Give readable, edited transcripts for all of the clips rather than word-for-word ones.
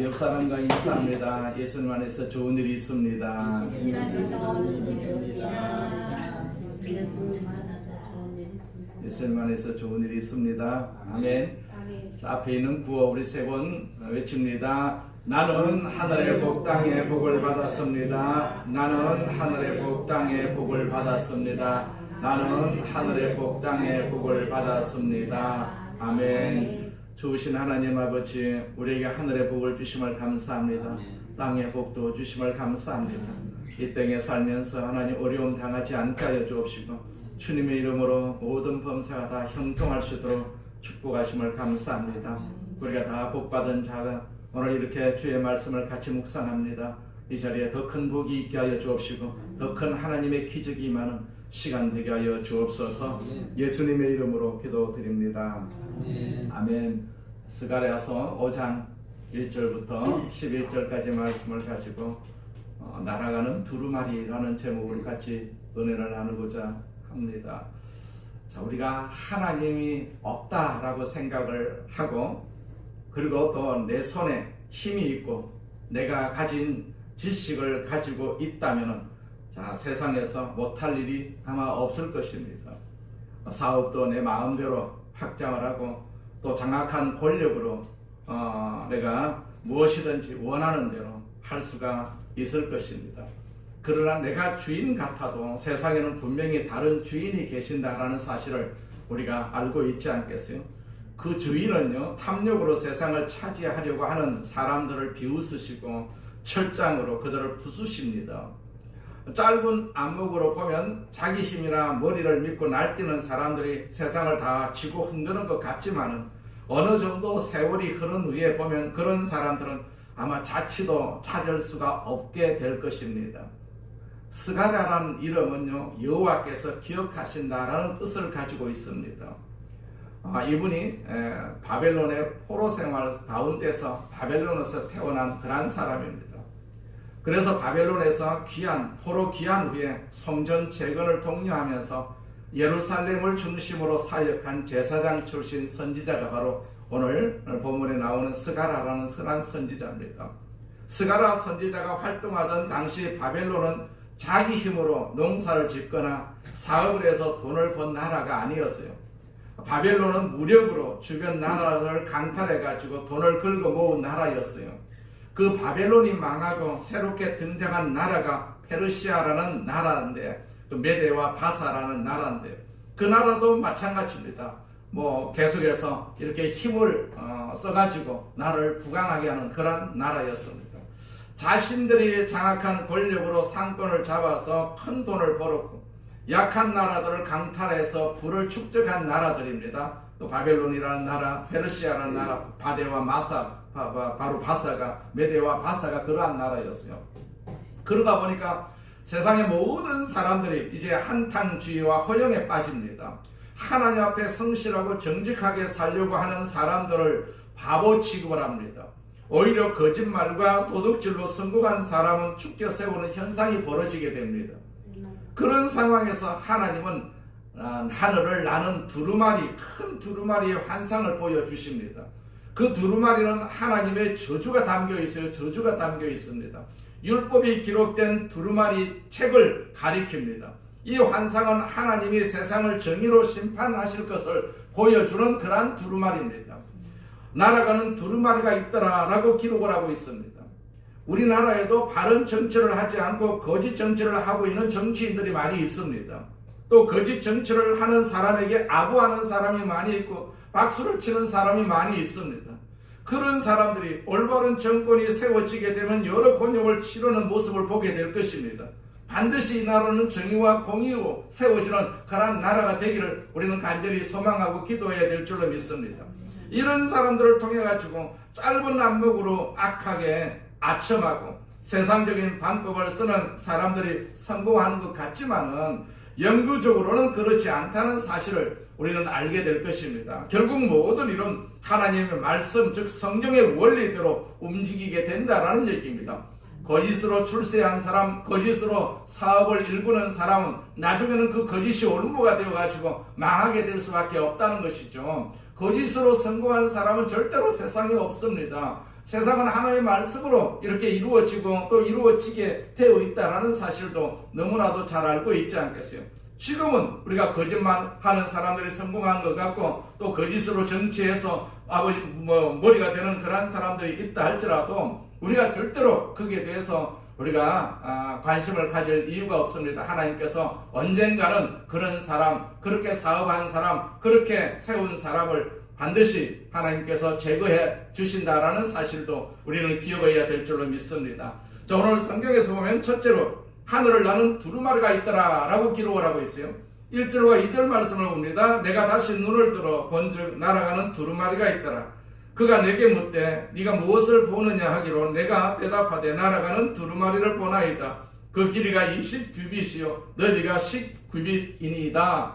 옆 사람과 인사합니다. 예수님 안에서 좋은 일이 있습니다. 예수님 안에서 좋은 일이 있습니다. 아멘. 자, 앞에 있는 구호 우리 세 번 외칩니다. 나는 하늘의 복 땅의 복을 받았습니다. 나는 하늘의 복 땅의 복을 받았습니다. 나는 하늘의 복 땅의 복을 받았습니다. 아멘. 좋으신 하나님 아버지, 우리에게 하늘의 복을 주심을 감사합니다. 땅의 복도 주심을 감사합니다. 이 땅에 살면서 하나님 어려움 당하지 않게 하여 주옵시고 주님의 이름으로 모든 범사가 다 형통할 수 있도록 축복하심을 감사합니다. 우리가 다 복받은 자가 오늘 이렇게 주의 말씀을 같이 묵상합니다. 이 자리에 더 큰 복이 있게 하여 주옵시고 더 큰 하나님의 기적이 임하는 시간 되게 하여 주옵소서. 예수님의 이름으로 기도드립니다. 아멘. 스가랴서 5장 1절부터 11절까지 말씀을 가지고 날아가는 두루마리라는 제목으로 같이 은혜를 나누고자 합니다. 자, 우리가 하나님이 없다라고 생각을 하고 그리고 또 내 손에 힘이 있고 내가 가진 지식을 가지고 있다면 자, 세상에서 못할 일이 아마 없을 것입니다. 사업도 내 마음대로 확장을 하고 또 장악한 권력으로 내가 무엇이든지 원하는 대로 할 수가 있을 것입니다. 그러나 내가 주인 같아도 세상에는 분명히 다른 주인이 계신다라는 사실을 우리가 알고 있지 않겠어요? 그 주인은요, 탐욕으로 세상을 차지하려고 하는 사람들을 비웃으시고 철장으로 그들을 부수십니다. 짧은 안목으로 보면 자기 힘이나 머리를 믿고 날뛰는 사람들이 세상을 다 쥐고 흔드는 것 같지만은 어느 정도 세월이 흐른 후에 보면 그런 사람들은 아마 자취도 찾을 수가 없게 될 것입니다. 스가랴라는 이름은요, 여호와께서 기억하신다라는 뜻을 가지고 있습니다. 이분이 바벨론의 포로 생활 가운데서 바벨론에서 태어난 그런 사람입니다. 그래서 바벨론에서 포로 귀환 후에 성전 재건을 독려하면서 예루살렘을 중심으로 사역한 제사장 출신 선지자가 바로 오늘 본문에 나오는 스가랴라는 선한 선지자입니다. 스가랴 선지자가 활동하던 당시 바벨론은 자기 힘으로 농사를 짓거나 사업을 해서 돈을 번 나라가 아니었어요. 바벨론은 무력으로 주변 나라를 강탈해가지고 돈을 긁어 모은 나라였어요. 그 바벨론이 망하고 새롭게 등장한 나라가 페르시아라는 나라인데, 그 메데와 바사라는 나라인데, 그 나라도 마찬가지입니다. 계속해서 이렇게 힘을 써가지고 나라를 부강하게 하는 그런 나라였습니다. 자신들이 장악한 권력으로 상권을 잡아서 큰 돈을 벌었고 약한 나라들을 강탈해서 부를 축적한 나라들입니다. 또 바벨론이라는 나라, 페르시아라는 나라, 바로 메데와 바사가 그러한 나라였어요. 그러다 보니까 세상의 모든 사람들이 이제 한탕주의와 허영에 빠집니다. 하나님 앞에 성실하고 정직하게 살려고 하는 사람들을 바보 취급을 합니다. 오히려 거짓말과 도둑질로 성공한 사람은 축겨 세우는 현상이 벌어지게 됩니다. 그런 상황에서 하나님은 하늘을 나는 큰 두루마리의 환상을 보여주십니다. 그 두루마리는 하나님의 저주가 담겨 있어요. 저주가 담겨 있습니다. 율법이 기록된 두루마리 책을 가리킵니다. 이 환상은 하나님이 세상을 정의로 심판하실 것을 보여주는 그러한 두루마리입니다. 날아가는 두루마리가 있더라라고 기록을 하고 있습니다. 우리나라에도 바른 정치를 하지 않고 거짓 정치를 하고 있는 정치인들이 많이 있습니다. 또 거짓 정치를 하는 사람에게 아부하는 사람이 많이 있고 박수를 치는 사람이 많이 있습니다. 그런 사람들이 올바른 정권이 세워지게 되면 여러 곤욕을 치르는 모습을 보게 될 것입니다. 반드시 이 나라는 정의와 공의로 세워지는 그런 나라가 되기를 우리는 간절히 소망하고 기도해야 될 줄로 믿습니다. 이런 사람들을 통해 가지고 짧은 안목으로 악하게 아첨하고 세상적인 방법을 쓰는 사람들이 성공하는 것 같지만은 영구적으로는 그렇지 않다는 사실을 우리는 알게 될 것입니다. 결국 모든 일은 하나님의 말씀, 즉 성경의 원리대로 움직이게 된다라는 얘기입니다. 거짓으로 출세한 사람, 거짓으로 사업을 일구는 사람은 나중에는 그 거짓이 올무가 되어가지고 망하게 될 수밖에 없다는 것이죠. 거짓으로 성공한 사람은 절대로 세상에 없습니다. 세상은 하나님의 말씀으로 이렇게 이루어지고 또 이루어지게 되어 있다는 사실도 너무나도 잘 알고 있지 않겠어요? 지금은 우리가 거짓말하는 사람들이 성공한 것 같고 또 거짓으로 정치해서 머리가 되는 그런 사람들이 있다 할지라도 우리가 절대로 거기에 대해서 우리가 관심을 가질 이유가 없습니다. 하나님께서 언젠가는 그런 사람, 그렇게 사업한 사람, 그렇게 세운 사람을 반드시 하나님께서 제거해 주신다라는 사실도 우리는 기억해야 될 줄로 믿습니다. 자, 오늘 성경에서 보면 첫째로 하늘을 나는 두루마리가 있더라 라고 기록을 하고 있어요. 1절과 2절 말씀을 봅니다. 내가 다시 눈을 들어 본즉 날아가는 두루마리가 있더라. 그가 내게 묻되 네가 무엇을 보느냐 하기로 내가 대답하되 날아가는 두루마리를 보나이다. 그 길이가 20규빗이요 넓이가 10규빗이니이다.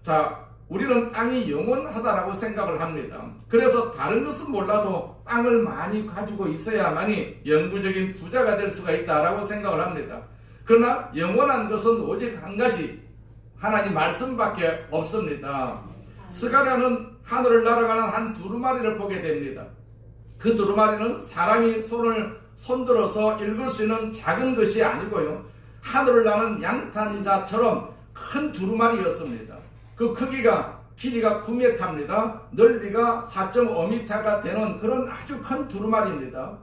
자, 우리는 땅이 영원하다라고 생각을 합니다. 그래서 다른 것은 몰라도 땅을 많이 가지고 있어야만이 영구적인 부자가 될 수가 있다라고 생각을 합니다. 그러나 영원한 것은 오직 한 가지, 하나님 말씀밖에 없습니다. 스가랴는 하늘을 날아가는 한 두루마리를 보게 됩니다. 그 두루마리는 사람이 손들어서 읽을 수 있는 작은 것이 아니고요, 하늘을 나는 양탄자처럼 큰 두루마리였습니다. 그 크기가 길이가 9m입니다. 넓이가 4.5m가 되는 그런 아주 큰 두루마리입니다.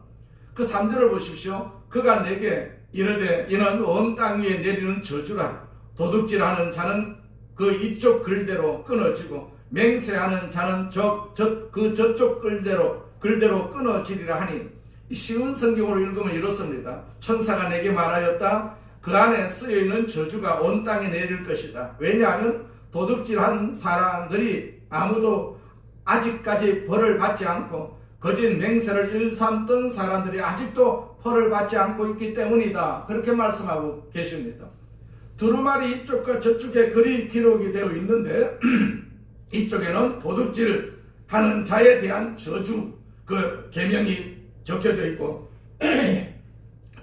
그 3절을 보십시오. 그가 내게 이르되 이는 온 땅 위에 내리는 저주라. 도둑질하는 자는 그 이쪽 글대로 끊어지고 맹세하는 자는 저쪽 글대로 끊어지리라 하니, 쉬운 성경으로 읽으면 이렇습니다. 천사가 내게 말하였다. 그 안에 쓰여있는 저주가 온 땅에 내릴 것이다. 왜냐하면 도둑질한 사람들이 아무도 아직까지 벌을 받지 않고 거짓 맹세를 일삼던 사람들이 아직도 벌을 받지 않고 있기 때문이다. 그렇게 말씀하고 계십니다. 두루마리 이쪽과 저쪽에 글이 기록이 되어 있는데 이쪽에는 도둑질하는 자에 대한 저주 그 계명이 적혀져 있고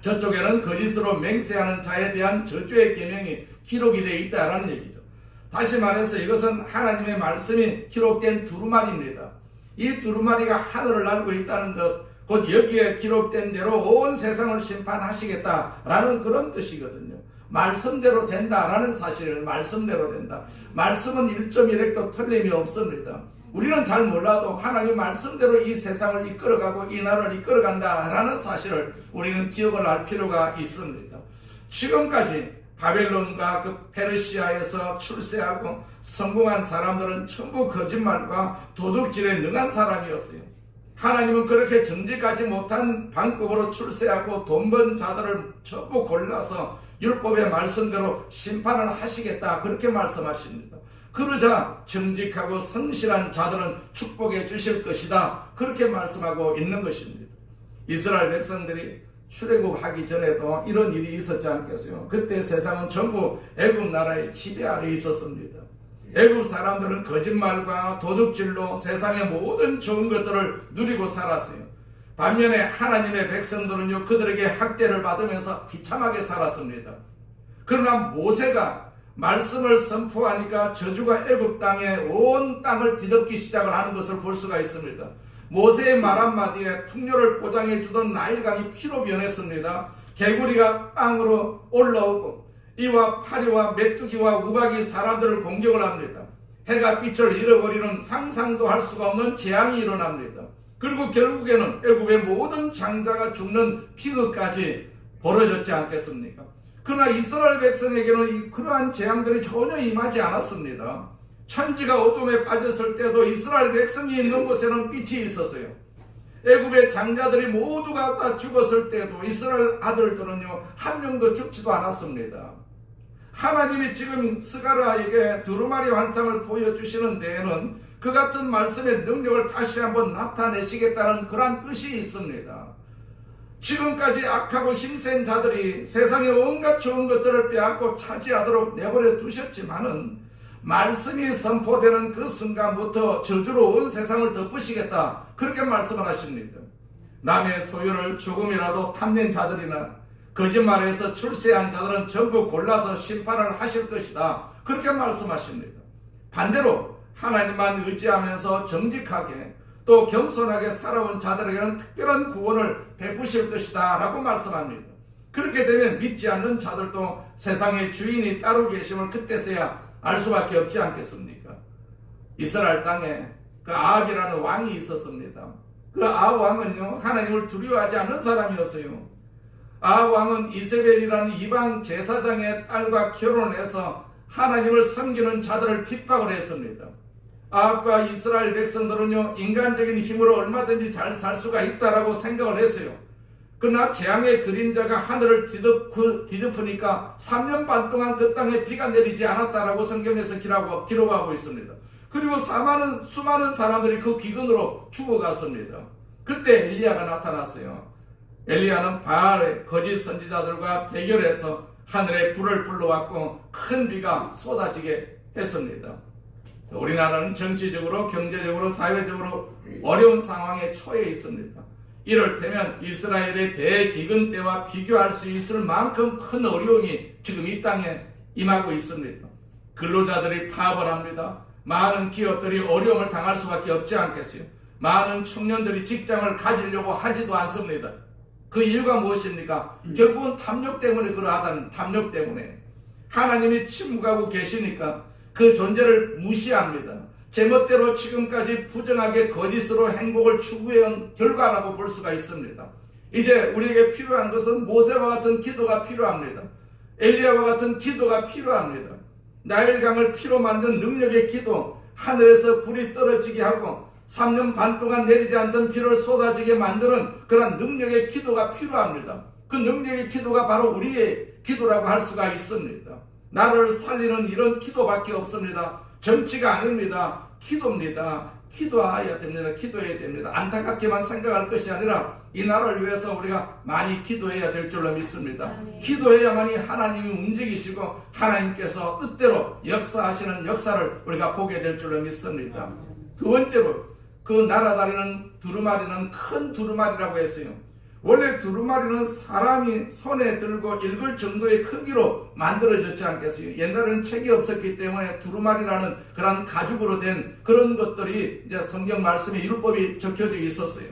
저쪽에는 거짓으로 맹세하는 자에 대한 저주의 계명이 기록이 되어 있다라는 얘기죠. 다시 말해서 이것은 하나님의 말씀이 기록된 두루마리입니다. 이 두루마리가 하늘을 날고 있다는 것, 곧 여기에 기록된 대로 온 세상을 심판하시겠다라는 그런 뜻이거든요. 말씀대로 된다라는 사실을, 말씀대로 된다. 말씀은 1.1핵도 틀림이 없습니다. 우리는 잘 몰라도 하나님 말씀대로 이 세상을 이끌어가고 이 나라를 이끌어간다라는 사실을 우리는 기억을 할 필요가 있습니다. 지금까지 바벨론과 그 페르시아에서 출세하고 성공한 사람들은 전부 거짓말과 도둑질에 능한 사람이었어요. 하나님은 그렇게 정직하지 못한 방법으로 출세하고 돈 번 자들을 전부 골라서 율법의 말씀대로 심판을 하시겠다, 그렇게 말씀하십니다. 그러자 정직하고 성실한 자들은 축복해 주실 것이다, 그렇게 말씀하고 있는 것입니다. 이스라엘 백성들이 출애굽하기 전에도 이런 일이 있었지 않겠어요? 그때 세상은 전부 애굽 나라의 지배 아래 있었습니다. 애굽 사람들은 거짓말과 도둑질로 세상의 모든 좋은 것들을 누리고 살았어요. 반면에 하나님의 백성들은요, 그들에게 학대를 받으면서 비참하게 살았습니다. 그러나 모세가 말씀을 선포하니까 저주가 애굽 땅에 온 땅을 뒤덮기 시작을 하는 것을 볼 수가 있습니다. 모세의 말 한마디에 풍요를 보장해 주던 나일강이 피로 변했습니다. 개구리가 땅으로 올라오고 이와 파리와 메뚜기와 우박이 사람들을 공격을 합니다. 해가 빛을 잃어버리는 상상도 할 수가 없는 재앙이 일어납니다. 그리고 결국에는 애굽의 모든 장자가 죽는 피그까지 벌어졌지 않겠습니까? 그러나 이스라엘 백성에게는 그러한 재앙들이 전혀 임하지 않았습니다. 천지가 어둠에 빠졌을 때도 이스라엘 백성이 있는 곳에는 빛이 있었어요. 애굽의 장자들이 모두가 다 죽었을 때도 이스라엘 아들들은요, 한 명도 죽지도 않았습니다. 하나님이 지금 스가랴에게 두루마리 환상을 보여주시는 데에는 그 같은 말씀의 능력을 다시 한번 나타내시겠다는 그러한 뜻이 있습니다. 지금까지 악하고 힘센 자들이 세상의 온갖 좋은 것들을 빼앗고 차지하도록 내버려 두셨지만은 말씀이 선포되는 그 순간부터 저주로 온 세상을 덮으시겠다, 그렇게 말씀을 하십니다. 남의 소유를 조금이라도 탐낸 자들이나 거짓말에서 출세한 자들은 전부 골라서 심판을 하실 것이다, 그렇게 말씀하십니다. 반대로 하나님만 의지하면서 정직하게 또 겸손하게 살아온 자들에게는 특별한 구원을 베푸실 것이다 라고 말씀합니다. 그렇게 되면 믿지 않는 자들도 세상의 주인이 따로 계심을 그때서야 알 수밖에 없지 않겠습니까? 이스라엘 땅에 그 아합이라는 왕이 있었습니다. 그 아합 왕은요, 하나님을 두려워하지 않는 사람이었어요. 아합 왕은 이세벨이라는 이방 제사장의 딸과 결혼해서 하나님을 섬기는 자들을 핍박을 했습니다. 아합과 이스라엘 백성들은요, 인간적인 힘으로 얼마든지 잘 살 수가 있다라고 생각을 했어요. 그러나 재앙의 그림자가 하늘을 뒤덮으니까 3년 반 동안 그 땅에 비가 내리지 않았다라고 성경에서 기록하고 있습니다. 그리고 수많은 사람들이 그 기근으로 죽어갔습니다. 그때 엘리야가 나타났어요. 엘리야는 바알의 거짓 선지자들과 대결해서 하늘에 불을 불러왔고 큰 비가 쏟아지게 했습니다. 우리나라는 정치적으로, 경제적으로, 사회적으로 어려운 상황에 처해 있습니다. 이럴 때면 이스라엘의 대기근 때와 비교할 수 있을 만큼 큰 어려움이 지금 이 땅에 임하고 있습니다. 근로자들이 파업을 합니다. 많은 기업들이 어려움을 당할 수밖에 없지 않겠어요. 많은 청년들이 직장을 가지려고 하지도 않습니다. 그 이유가 무엇입니까? 결국은 탐욕 때문에 그러하다는, 탐욕 때문에. 하나님이 침묵하고 계시니까 그 존재를 무시합니다. 제멋대로 지금까지 부정하게 거짓으로 행복을 추구해온 결과라고 볼 수가 있습니다. 이제 우리에게 필요한 것은 모세와 같은 기도가 필요합니다. 엘리야와 같은 기도가 필요합니다. 나일강을 피로 만든 능력의 기도, 하늘에서 불이 떨어지게 하고 3년 반 동안 내리지 않던 비를 쏟아지게 만드는 그런 능력의 기도가 필요합니다. 그 능력의 기도가 바로 우리의 기도라고 할 수가 있습니다. 나를 살리는 이런 기도밖에 없습니다. 정치가 아닙니다. 기도입니다. 기도해야 됩니다. 기도해야 됩니다. 안타깝게만 생각할 것이 아니라 이 나라를 위해서 우리가 많이 기도해야 될 줄로 믿습니다. 기도해야만이 하나님이 움직이시고 하나님께서 뜻대로 역사하시는 역사를 우리가 보게 될 줄로 믿습니다. 두 번째로 그 날아다니는 두루마리는 큰 두루마리라고 했어요. 원래 두루마리는 사람이 손에 들고 읽을 정도의 크기로 만들어졌지 않겠어요? 옛날에는 책이 없었기 때문에 두루마리라는 그런 가죽으로 된 그런 것들이 이제 성경 말씀에 율법이 적혀져 있었어요.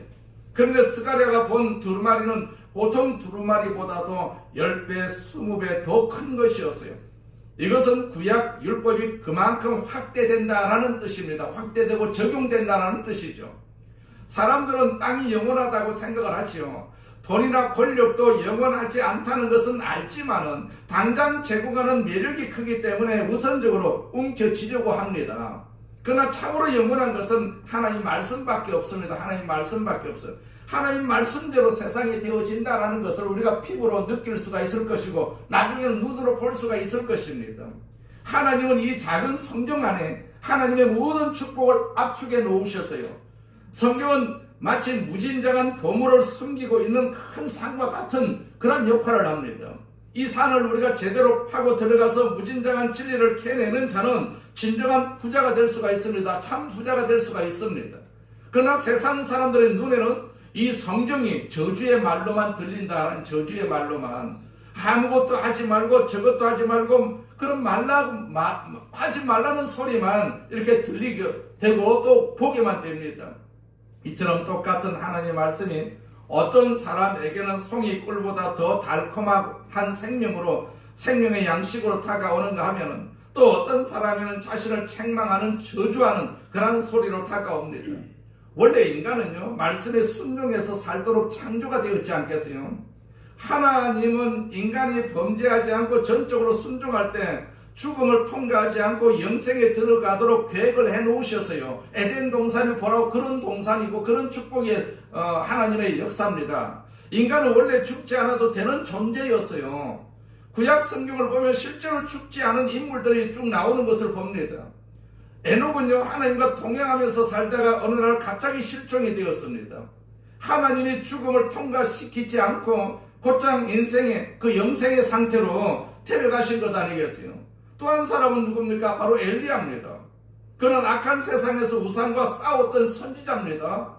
그런데 스가랴가 본 두루마리는 보통 두루마리보다도 10배, 20배 더 큰 것이었어요. 이것은 구약 율법이 그만큼 확대된다라는 뜻입니다. 확대되고 적용된다라는 뜻이죠. 사람들은 땅이 영원하다고 생각을 하지요. 돈이나 권력도 영원하지 않다는 것은 알지만은 당장 제공하는 매력이 크기 때문에 우선적으로 움켜쥐려고 합니다. 그러나 참으로 영원한 것은 하나님 말씀밖에 없습니다. 하나님 말씀밖에 없어요. 하나님 말씀대로 세상이 되어진다라는 것을 우리가 피부로 느낄 수가 있을 것이고 나중에는 눈으로 볼 수가 있을 것입니다. 하나님은 이 작은 성경 안에 하나님의 모든 축복을 압축해 놓으셨어요. 성경은 마치 무진장한 보물을 숨기고 있는 큰 산과 같은 그런 역할을 합니다. 이 산을 우리가 제대로 파고 들어가서 무진장한 진리를 캐내는 자는 진정한 부자가 될 수가 있습니다. 참 부자가 될 수가 있습니다. 그러나 세상 사람들의 눈에는 이 성경이 저주의 말로만 들린다는, 저주의 말로만, 아무것도 하지 말고 저것도 하지 말고 그런 하지 말라는 소리만 이렇게 들리게 되고 또 보게만 됩니다. 이처럼 똑같은 하나님의 말씀이 어떤 사람에게는 송이꿀보다 더 달콤한 생명으로, 생명의 양식으로 다가오는가 하면은 또 어떤 사람에게는 자신을 책망하는, 저주하는 그런 소리로 다가옵니다. 원래 인간은요, 말씀에 순종해서 살도록 창조가 되었지 않겠어요? 하나님은 인간이 범죄하지 않고 전적으로 순종할 때 죽음을 통과하지 않고 영생에 들어가도록 계획을 해 놓으셨어요. 에덴 동산을 보라고 그런 동산이고 그런 축복의 하나님의 역사입니다. 인간은 원래 죽지 않아도 되는 존재였어요. 구약 성경을 보면 실제로 죽지 않은 인물들이 쭉 나오는 것을 봅니다. 에녹은요, 하나님과 동행하면서 살다가 어느 날 갑자기 실종이 되었습니다. 하나님이 죽음을 통과시키지 않고 곧장 인생의 그 영생의 상태로 데려가신 것 아니겠어요? 또 한 사람은 누굽니까? 바로 엘리야입니다. 그는 악한 세상에서 우상과 싸웠던 선지자입니다.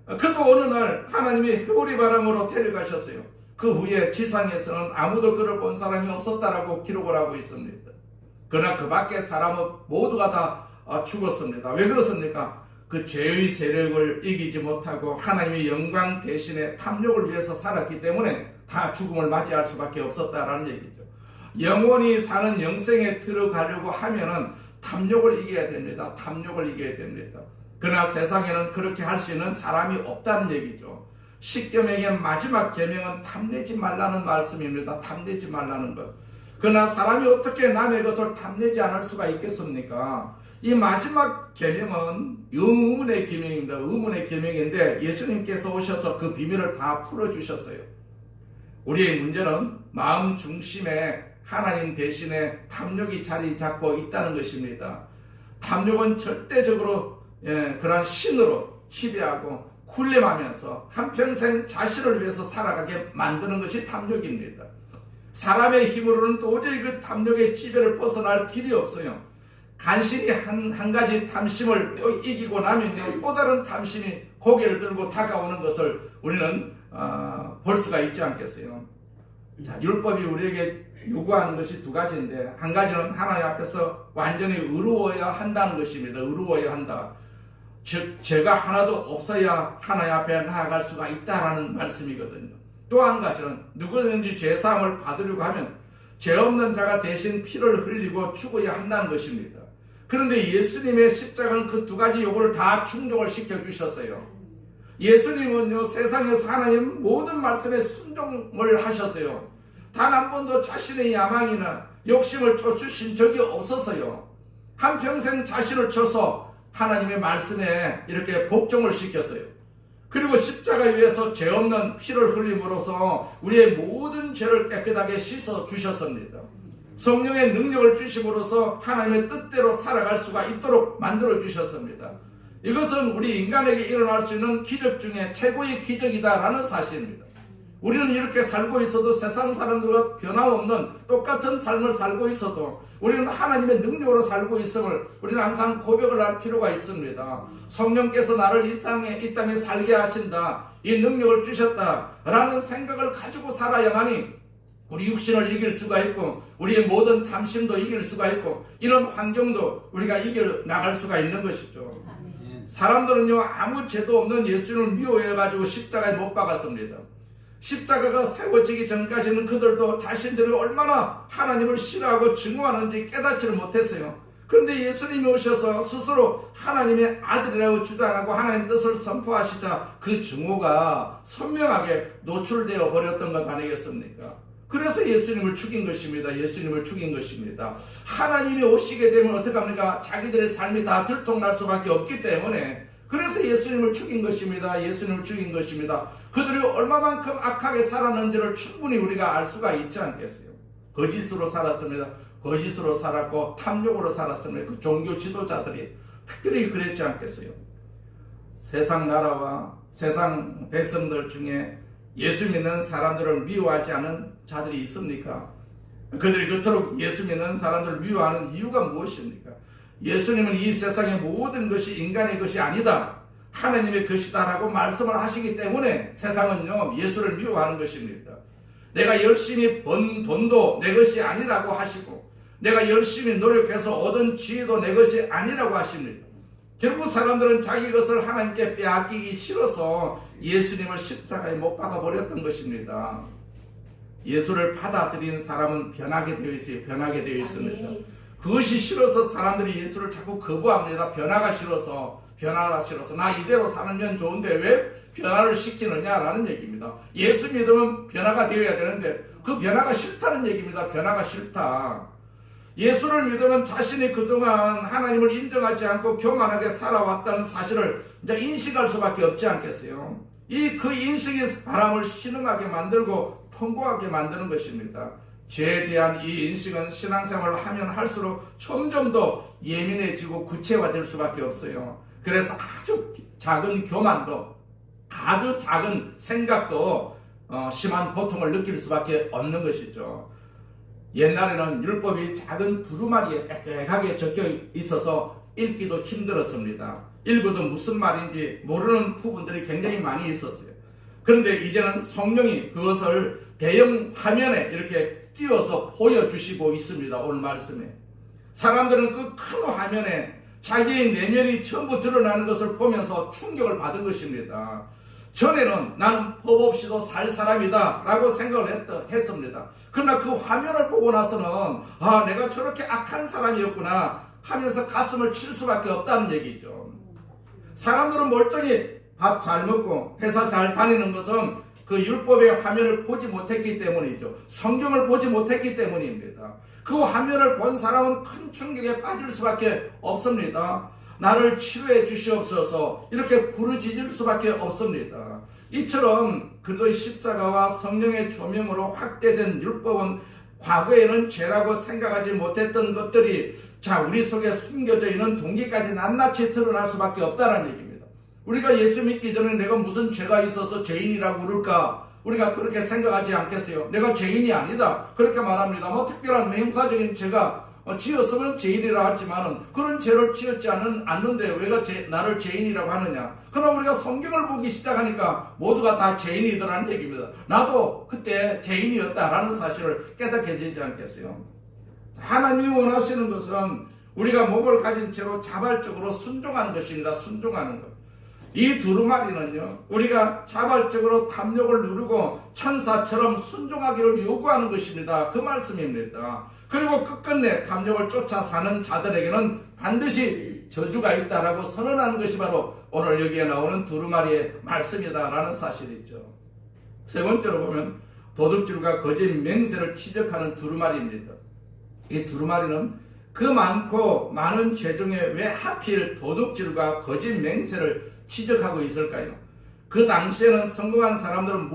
그도 어느 날 하나님이 해오리 바람으로 데려가셨어요. 그 후에 지상에서는 아무도 그를 본 사람이 없었다라고 기록을 하고 있습니다. 그러나 그 밖에 사람은 모두가 다 죽었습니다. 왜 그렇습니까? 그 죄의 세력을 이기지 못하고 하나님의 영광 대신에 탐욕을 위해서 살았기 때문에 다 죽음을 맞이할 수밖에 없었다라는 얘기죠. 영원히 사는 영생에 들어가려고 하면은 탐욕을 이겨야 됩니다. 탐욕을 이겨야 됩니다. 그러나 세상에는 그렇게 할 수 있는 사람이 없다는 얘기죠. 십계명의 마지막 계명은 탐내지 말라는 말씀입니다. 탐내지 말라는 것. 그러나 사람이 어떻게 남의 것을 탐내지 않을 수가 있겠습니까? 이 마지막 계명은 의문의 계명입니다. 의문의 계명인데 예수님께서 오셔서 그 비밀을 다 풀어주셨어요. 우리의 문제는 마음 중심에 하나님 대신에 탐욕이 자리 잡고 있다는 것입니다. 탐욕은 절대적으로 그러한 신으로 지배하고 군림하면서 한평생 자신을 위해서 살아가게 만드는 것이 탐욕입니다. 사람의 힘으로는 도저히 그 탐욕의 지배를 벗어날 길이 없어요. 간신히 한 가지 탐심을 이기고 나면요, 또 다른 탐심이 고개를 들고 다가오는 것을 우리는 볼 수가 있지 않겠어요. 자, 율법이 우리에게 요구하는 것이 두 가지인데, 한 가지는 하나님 앞에서 완전히 의로워야 한다는 것입니다. 의로워야 한다. 즉 죄가 하나도 없어야 하나님 앞에 나아갈 수가 있다라는 말씀이거든요. 또 한 가지는 누구든지 죄사함을 받으려고 하면 죄 없는 자가 대신 피를 흘리고 죽어야 한다는 것입니다. 그런데 예수님의 십자가는 그 두 가지 요구를 다 충족을 시켜주셨어요. 예수님은요, 세상에서 하나님 모든 말씀에 순종을 하셨어요. 단 한 번도 자신의 야망이나 욕심을 쫓으신 적이 없었어요. 한평생 자신을 쳐서 하나님의 말씀에 이렇게 복종을 시켰어요. 그리고 십자가 위에서 죄 없는 피를 흘림으로써 우리의 모든 죄를 깨끗하게 씻어 주셨습니다. 성령의 능력을 주심으로써 하나님의 뜻대로 살아갈 수가 있도록 만들어 주셨습니다. 이것은 우리 인간에게 일어날 수 있는 기적 중에 최고의 기적이다라는 사실입니다. 우리는 이렇게 살고 있어도 세상 사람들과 변함없는 똑같은 삶을 살고 있어도 우리는 하나님의 능력으로 살고 있음을 우리는 항상 고백을 할 필요가 있습니다. 성령께서 나를 이 땅에 살게 하신다, 이 능력을 주셨다라는 생각을 가지고 살아야만이 우리 육신을 이길 수가 있고 우리의 모든 탐심도 이길 수가 있고 이런 환경도 우리가 이겨나갈 수가 있는 것이죠. 사람들은요, 아무 죄도 없는 예수님을 미워해가지고 십자가에 못 박았습니다. 십자가가 세워지기 전까지는 그들도 자신들이 얼마나 하나님을 싫어하고 증오하는지 깨닫지를 못했어요. 그런데 예수님이 오셔서 스스로 하나님의 아들이라고 주장하고 하나님의 뜻을 선포하시자 그 증오가 선명하게 노출되어 버렸던 것 아니겠습니까? 그래서 예수님을 죽인 것입니다. 예수님을 죽인 것입니다. 하나님이 오시게 되면 어떡합니까? 자기들의 삶이 다 들통날 수밖에 없기 때문에 그래서 예수님을 죽인 것입니다. 예수님을 죽인 것입니다. 그들이 얼마만큼 악하게 살았는지를 충분히 우리가 알 수가 있지 않겠어요? 거짓으로 살았습니다. 거짓으로 살았고 탐욕으로 살았습니다. 그 종교 지도자들이 특별히 그랬지 않겠어요? 세상 나라와 세상 백성들 중에 예수 믿는 사람들을 미워하지 않은 자들이 있습니까? 그들이 그토록 예수 믿는 사람들을 미워하는 이유가 무엇입니까? 예수님은 이 세상의 모든 것이 인간의 것이 아니다, 하나님의 것이다라고 말씀을 하시기 때문에 세상은요, 예수를 미워하는 것입니다. 내가 열심히 번 돈도 내 것이 아니라고 하시고 내가 열심히 노력해서 얻은 지혜도 내 것이 아니라고 하십니다. 결국 사람들은 자기 것을 하나님께 빼앗기기 싫어서 예수님을 십자가에 못 박아 버렸던 것입니다. 예수를 받아들인 사람은 변하게 되어 있어요. 변하게 되어 있습니다. 그것이 싫어서 사람들이 예수를 자꾸 거부합니다. 변화가 싫어서. 나 이대로 살면 좋은데 왜 변화를 시키느냐라는 얘기입니다. 예수 믿으면 변화가 되어야 되는데 그 변화가 싫다는 얘기입니다. 변화가 싫다. 예수를 믿으면 자신이 그동안 하나님을 인정하지 않고 교만하게 살아왔다는 사실을 이제 인식할 수밖에 없지 않겠어요? 그 인식이 사람을 신음하게 만들고 통곡하게 만드는 것입니다. 죄에 대한 이 인식은 신앙생활을 하면 할수록 점점 더 예민해지고 구체화될 수밖에 없어요. 그래서 아주 작은 교만도, 아주 작은 생각도 심한 고통을 느낄 수밖에 없는 것이죠. 옛날에는 율법이 작은 두루마리에 빽빽하게 적혀 있어서 읽기도 힘들었습니다. 읽어도 무슨 말인지 모르는 부분들이 굉장히 많이 있었어요. 그런데 이제는 성령이 그것을 대형 화면에 이렇게 띄워서 보여주시고 있습니다. 오늘 말씀에 사람들은 그 큰 화면에 자기의 내면이 전부 드러나는 것을 보면서 충격을 받은 것입니다. 전에는 나는 법 없이도 살 사람이다 라고 생각을 했습니다. 그러나 그 화면을 보고 나서는 내가 저렇게 악한 사람이었구나 하면서 가슴을 칠 수밖에 없다는 얘기죠. 사람들은 멀쩡히 밥 잘 먹고 회사 잘 다니는 것은 그 율법의 화면을 보지 못했기 때문이죠. 성경을 보지 못했기 때문입니다. 그 화면을 본 사람은 큰 충격에 빠질 수밖에 없습니다. 나를 치료해 주시옵소서 이렇게 부르짖을 수밖에 없습니다. 이처럼 그리스도의 십자가와 성령의 조명으로 확대된 율법은 과거에는 죄라고 생각하지 못했던 것들이 우리 속에 숨겨져 있는 동기까지 낱낱이 드러날 수밖에 없다는 얘기입니다. 우리가 예수 믿기 전에 내가 무슨 죄가 있어서 죄인이라고 그럴까? 우리가 그렇게 생각하지 않겠어요? 내가 죄인이 아니다 그렇게 말합니다. 특별한 형사적인 죄가 지었으면 죄인이라 하지만은 그런 죄를 지었지 않는데 왜 나를 죄인이라고 하느냐? 그러나 우리가 성경을 보기 시작하니까 모두가 다 죄인이더라는 얘기입니다. 나도 그때 죄인이었다라는 사실을 깨닫게 되지 않겠어요? 하나님이 원하시는 것은 우리가 몸을 가진 채로 자발적으로 순종하는 것입니다. 순종하는 것. 이 두루마리는요, 우리가 자발적으로 탐욕을 누르고 천사처럼 순종하기를 요구하는 것입니다. 그 말씀입니다. 그리고 끝끝내 탐욕을 쫓아 사는 자들에게는 반드시 저주가 있다라고 선언하는 것이 바로 오늘 여기에 나오는 두루마리의 말씀이다라는 사실이죠. 세 번째로 보면 도둑질과 거짓 맹세를 지적하는 두루마리입니다. 이 두루마리는 그 많고 많은 죄 중에 왜 하필 도둑질과 거짓 맹세를 지적하고 있을까요? 그 당시에는 성공한 사람들은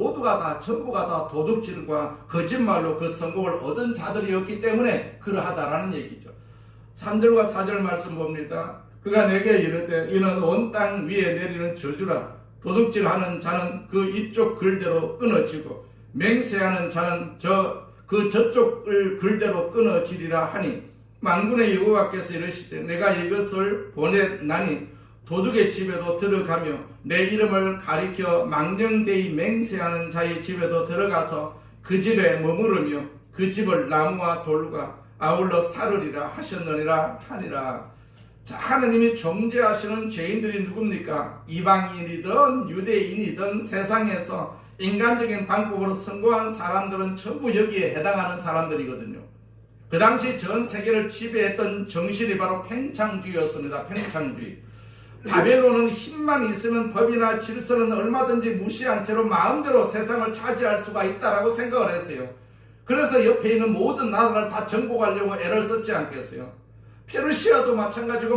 전부가 다 도둑질과 거짓말로 그 성공을 얻은 자들이었기 때문에 그러하다라는 얘기죠. 3절과 4절 말씀 봅니다. 그가 내게 이르되 이는 온 땅 위에 내리는 저주라. 도둑질하는 자는 그 이쪽 글대로 끊어지고 맹세하는 자는 저쪽 글대로 끊어지리라 하니 만군의 여호와께서 이르시되 내가 이것을 보냈나니 도둑의 집에도 들어가며 내 이름을 가리켜 망령되이 맹세하는 자의 집에도 들어가서 그 집에 머무르며 그 집을 나무와 돌과 아울러 사르리라 하셨느니라 하니라. 하느님이 정죄하시는 죄인들이 누굽니까? 이방인이든 유대인이든 세상에서 인간적인 방법으로 성공한 사람들은 전부 여기에 해당하는 사람들이거든요. 그 당시 전 세계를 지배했던 정신이 바로 팽창주의였습니다. 팽창주의. 바벨론은 힘만 있으면 법이나 질서는 얼마든지 무시한 채로 마음대로 세상을 차지할 수가 있다라고 생각을 했어요. 그래서 옆에 있는 모든 나라를 다 정복하려고 애를 썼지 않겠어요? 페르시아도 마찬가지고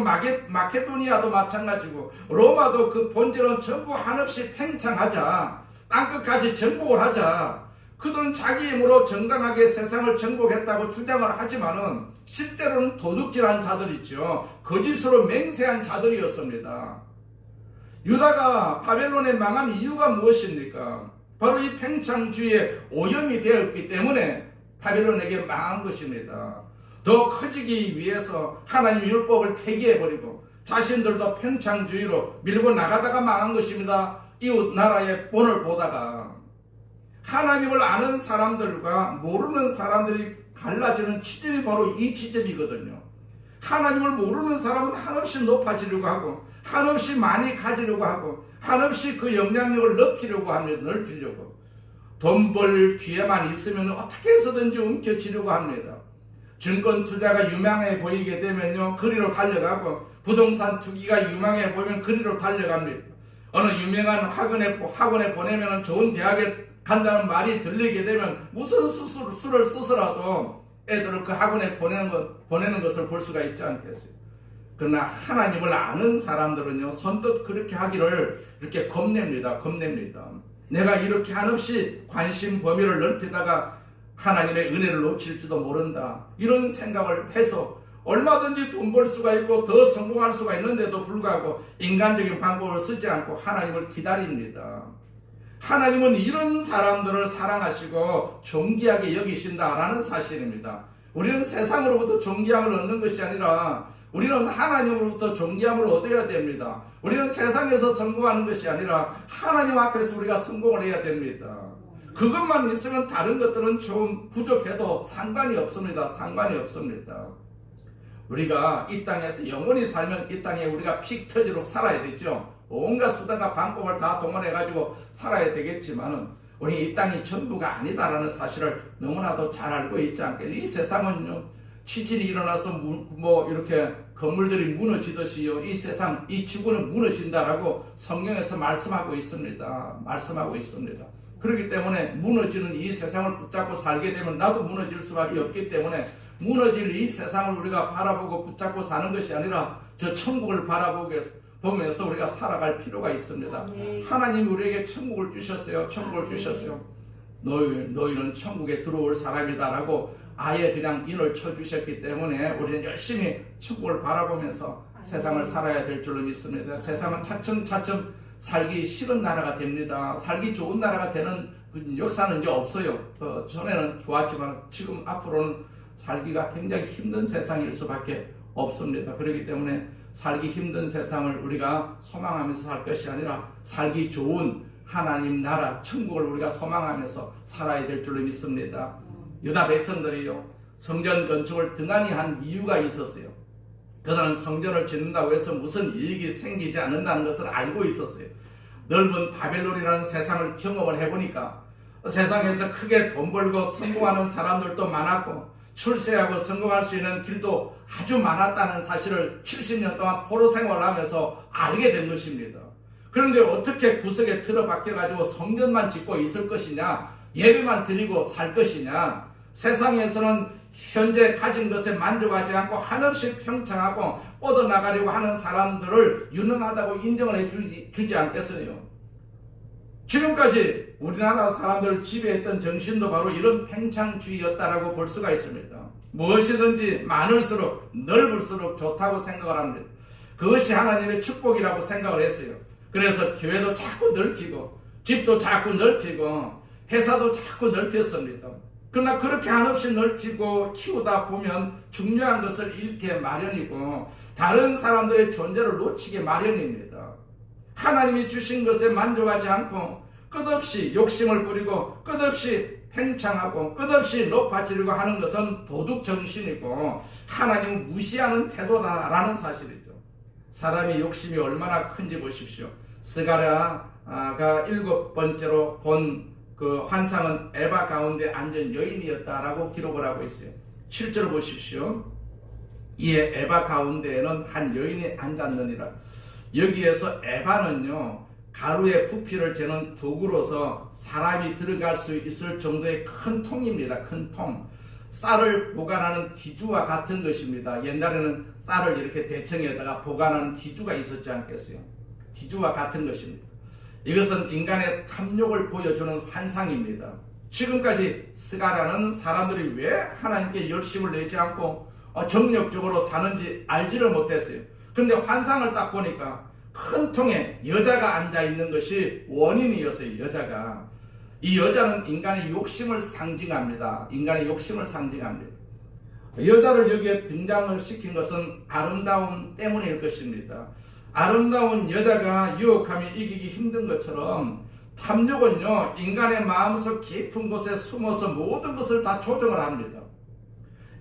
마케도니아도 마찬가지고 로마도 그 본질은 전부 한없이 팽창하자, 땅끝까지 정복을 하자. 그들은 자기 힘으로 정당하게 세상을 정복했다고 주장을 하지만은 실제로는 도둑질한 자들이죠. 거짓으로 맹세한 자들이었습니다. 유다가 바벨론에 망한 이유가 무엇입니까? 바로 이 팽창주의에 오염이 되었기 때문에 바벨론에게 망한 것입니다. 더 커지기 위해서 하나님의 율법을 폐기해버리고 자신들도 팽창주의로 밀고 나가다가 망한 것입니다. 이웃 나라의 본을 보다가. 하나님을 아는 사람들과 모르는 사람들이 갈라지는 지점이 바로 이 지점이거든요. 하나님을 모르는 사람은 한없이 높아지려고 하고 한없이 많이 가지려고 하고 한없이 그 영향력을 넓히려고 합니다. 넓히려고. 돈 벌 기회만 있으면 어떻게 해서든지 움켜쥐려고 합니다. 증권 투자가 유망해 보이게 되면요, 그리로 달려가고 부동산 투기가 유망해 보이면 그리로 달려갑니다. 어느 유명한 학원에 보내면 좋은 대학에 간다는 말이 들리게 되면 무슨 수를 쓰서라도 애들을 그 학원에 보내는 것을 볼 수가 있지 않겠어요? 그러나 하나님을 아는 사람들은요, 선뜻 그렇게 하기를 이렇게 겁냅니다. 내가 이렇게 한없이 관심 범위를 넓히다가 하나님의 은혜를 놓칠지도 모른다. 이런 생각을 해서 얼마든지 돈 벌 수가 있고 더 성공할 수가 있는데도 불구하고 인간적인 방법을 쓰지 않고 하나님을 기다립니다. 하나님은 이런 사람들을 사랑하시고 존귀하게 여기신다라는 사실입니다. 우리는 세상으로부터 존귀함을 얻는 것이 아니라 우리는 하나님으로부터 존귀함을 얻어야 됩니다. 우리는 세상에서 성공하는 것이 아니라 하나님 앞에서 우리가 성공을 해야 됩니다. 그것만 있으면 다른 것들은 좀 부족해도 상관이 없습니다. 우리가 이 땅에서 영원히 살면 이 땅에 우리가 피 터지로 살아야 되죠. 온갖 수단과 방법을 다 동원해가지고 살아야 되겠지만은 우리 이 땅이 전부가 아니다라는 사실을 너무나도 잘 알고 있지 않겠어요? 이 세상은요, 지진이 일어나서 뭐 이렇게 건물들이 무너지듯이요, 이 세상, 이 지구는 무너진다라고 성경에서 말씀하고 있습니다. 말씀하고 있습니다. 그렇기 때문에 무너지는 이 세상을 붙잡고 살게 되면 나도 무너질 수밖에 없기 때문에 무너질 이 세상을 우리가 바라보고 붙잡고 사는 것이 아니라 저 천국을 바라보면서 우리가 살아갈 필요가 있습니다. 하나님이 우리에게 천국을 주셨어요. 천국을 주셨어요. 너희는 천국에 들어올 사람이다라고 아예 그냥 인을 쳐주셨기 때문에 우리는 열심히 천국을 바라보면서 세상을 살아야 될 줄로 믿습니다. 세상은 차츰차츰 살기 싫은 나라가 됩니다. 살기 좋은 나라가 되는 역사는 이제 없어요. 전에는 좋았지만 지금 앞으로는 살기가 굉장히 힘든 세상일 수밖에 없습니다. 그렇기 때문에 살기 힘든 세상을 우리가 소망하면서 살 것이 아니라 살기 좋은 하나님 나라 천국을 우리가 소망하면서 살아야 될 줄로 믿습니다. 유다 백성들이요, 성전 건축을 등한히 한 이유가 있었어요. 그들은 성전을 짓는다고 해서 무슨 이익이 생기지 않는다는 것을 알고 있었어요. 넓은 바벨론이라는 세상을 경험을 해보니까 세상에서 크게 돈 벌고 성공하는 사람들도 많았고 출세하고 성공할 수 있는 길도 아주 많았다는 사실을 70년 동안 포로 생활을 하면서 알게 된 것입니다. 그런데 어떻게 구석에 틀어박혀가지고 성전만 짓고 있을 것이냐, 예배만 드리고 살 것이냐, 세상에서는 현재 가진 것에 만족하지 않고 한없이 평창하고 뻗어나가려고 하는 사람들을 유능하다고 인정을 해주지 않겠어요? 지금까지 우리나라 사람들을 지배했던 정신도 바로 이런 팽창주의였다라고 볼 수가 있습니다. 무엇이든지 많을수록 넓을수록 좋다고 생각을 합니다. 그것이 하나님의 축복이라고 생각을 했어요. 그래서 교회도 자꾸 넓히고 집도 자꾸 넓히고 회사도 자꾸 넓혔습니다. 그러나 그렇게 한없이 넓히고 키우다 보면 중요한 것을 잃게 마련이고 다른 사람들의 존재를 놓치게 마련입니다. 하나님이 주신 것에 만족하지 않고 끝없이 욕심을 부리고 끝없이 팽창하고 끝없이 높아지려고 하는 것은 도둑정신이고 하나님을 무시하는 태도다라는 사실이죠. 사람의 욕심이 얼마나 큰지 보십시오. 스가랴가 7번째로 본 그 환상은 에바 가운데 앉은 여인이었다라고 기록을 하고 있어요. 7절 보십시오. 이에 에바 가운데에는 한 여인이 앉았느니라. 여기에서 에바는요, 가루의 부피를 재는 도구로서 사람이 들어갈 수 있을 정도의 큰 통입니다. 큰 통. 쌀을 보관하는 디주와 같은 것입니다. 옛날에는 쌀을 이렇게 대청에다가 보관하는 디주가 있었지 않겠어요? 디주와 같은 것입니다. 이것은 인간의 탐욕을 보여주는 환상입니다. 지금까지 스가랴는 사람들이 왜 하나님께 열심을 내지 않고 정력적으로 사는지 알지를 못했어요. 그런데 환상을 딱 보니까 큰 통에 여자가 앉아있는 것이 원인이었어요. 여자가. 이 여자는 인간의 욕심을 상징합니다. 인간의 욕심을 상징합니다. 여자를 여기에 등장을 시킨 것은 아름다움 때문일 것입니다. 아름다운 여자가 유혹하며 이기기 힘든 것처럼 탐욕은요, 인간의 마음속 깊은 곳에 숨어서 모든 것을 다 조정을 합니다.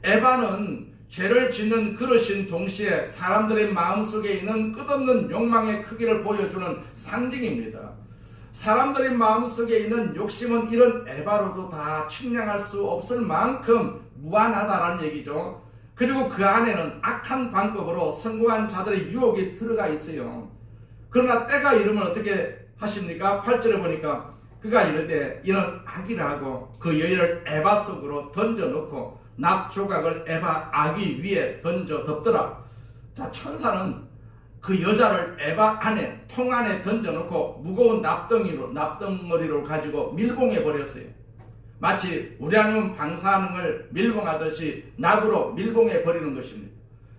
에바는 죄를 짓는 그릇인 동시에 사람들의 마음속에 있는 끝없는 욕망의 크기를 보여주는 상징입니다. 사람들의 마음속에 있는 욕심은 이런 에바로도 다 측량할 수 없을 만큼 무한하다라는 얘기죠. 그리고 그 안에는 악한 방법으로 성공한 자들의 유혹이 들어가 있어요. 그러나 때가 이르면 어떻게 하십니까? 8절에 보니까 그가 이르되 이는 악이라 하고 그 여인을 에바 속으로 던져놓고 납조각을 에바 아기 위에 던져 덮더라. 자, 천사는 그 여자를 에바 안에, 통 안에 던져놓고 무거운 납덩어리를 가지고 밀봉해 버렸어요. 마치 우리 하나님은 방사하는 걸 밀봉하듯이 낙으로 밀봉해 버리는 것입니다.